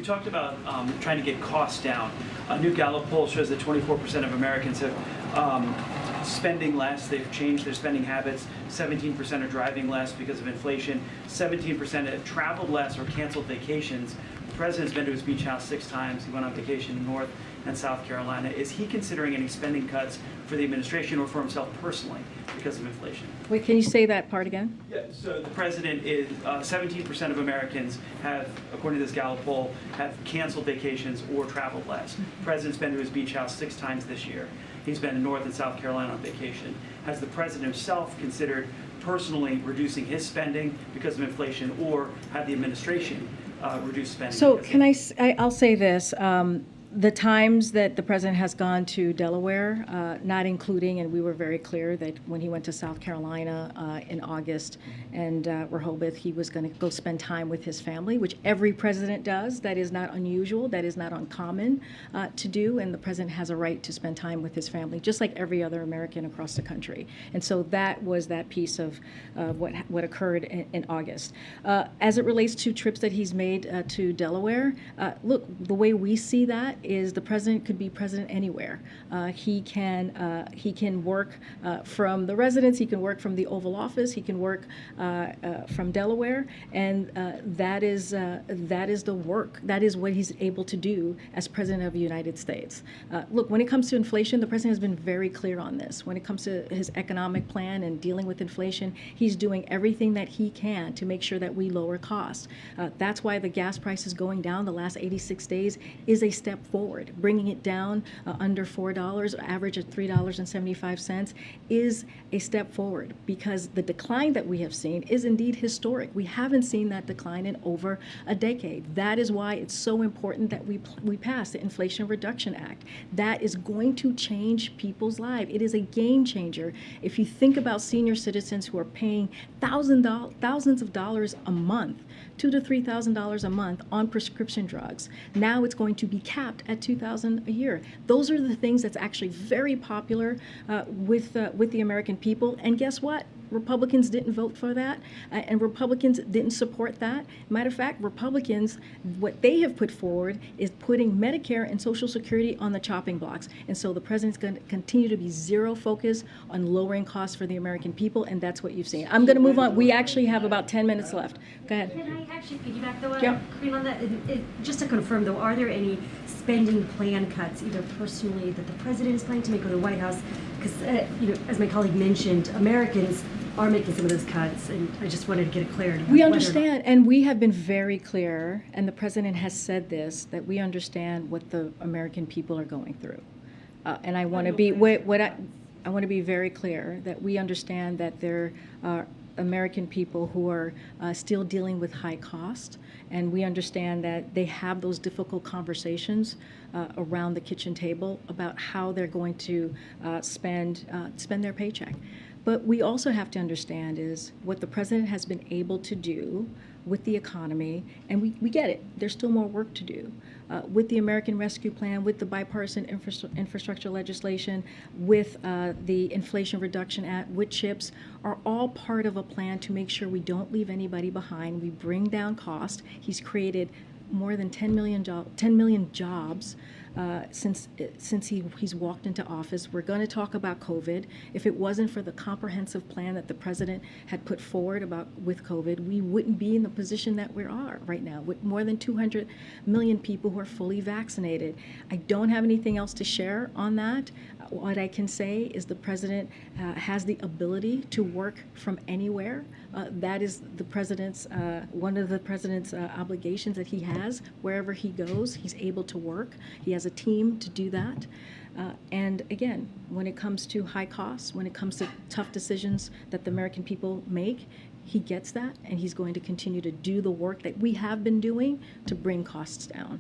talked about trying to get costs down. A new Gallup poll shows that 24% of Americans have spending less. They've changed their spending habits. 17% are driving less because of inflation. 17% have traveled less or canceled vacations. The president's been to his beach house 6 times. He went on vacation in North and South Carolina. Is he considering any spending cuts for the administration or for himself personally because of inflation? Wait, can you say that part again? Yeah, so the president is, 17% of Americans have, according to this Gallup poll, have canceled vacations or traveled less. The president's been to his beach house 6 times this year. He's been in North and South Carolina on vacation. Has the president himself considered personally reducing his spending because of inflation, or had the administration reduce spending? So I'll say this. The times that the president has gone to Delaware, not including, and we were very clear that when he went to South Carolina in August and Rehoboth, he was going to go spend time with his family, which every president does. That is not unusual. That is not uncommon to do. And the president has a right to spend time with his family, just like every other American across the country. And so that was that piece of what occurred in August. As it relates to trips that he's made to Delaware, look, the way we see that is the president could be president anywhere. He can work from the residence. He can work from the Oval Office. He can work from Delaware, and that is the work. That is what he's able to do as president of the United States. Look, when it comes to inflation, the president has been very clear on this. When it comes to his economic plan and dealing with inflation, he's doing everything that he can to make sure that we lower costs. That's why the gas price is going down the last 86 days is a step forward. Bringing it down under $4, average of $3.75, is a step forward, because the decline that we have seen is indeed historic. We haven't seen that decline in over a decade. That is why it's so important that we pass the Inflation Reduction Act. That is going to change people's lives. It is a game changer. If you think about senior citizens who are paying thousands of dollars a month, $2,000 to $3,000 a month on prescription drugs. Now it's going to be capped at $2,000 a year. Those are the things that's actually very popular with the American people. And guess what? Republicans didn't vote for that, and Republicans didn't support that. Matter of fact, Republicans, what they have put forward is putting Medicare and Social Security on the chopping blocks. And so the president's going to continue to be zero focused on lowering costs for the American people, and that's what you've seen. I'm going to move on. We actually have about 10 minutes left. Go ahead. Can I actually piggyback though, Yeah. Karine, on that? Just to confirm though, are there any spending plan cuts, either personally that the president is planning to make or the White House? Because as my colleague mentioned, Americans are making some of those cuts, and I just wanted to get a clarity. We understand, and we have been very clear, and the president has said this, that we understand what the American people are going through. And I want to be I want to be very clear that we understand that there are American people who are still dealing with high cost, and we understand that they have those difficult conversations around the kitchen table about how they're going to spend their paycheck. But we also have to understand is what the president has been able to do with the economy, and we get it. There's still more work to do. With the American Rescue Plan, with the bipartisan infrastructure legislation, with the Inflation Reduction Act, with CHIPS, are all part of a plan to make sure we don't leave anybody behind. We bring down cost. He's created more than 10 million jobs since he's walked into office. We're going to talk about COVID. If it wasn't for the comprehensive plan that the president had put forward with COVID, we wouldn't be in the position that we are right now, with more than 200 million people who are fully vaccinated. I don't have anything else to share on that. What I can say is the president has the ability to work from anywhere. That is the president's one of the president's obligations that he has. Wherever he goes, he's able to work. He has a team to do that. And again, when it comes to high costs, when it comes to tough decisions that the American people make, he gets that, and he's going to continue to do the work that we have been doing to bring costs down.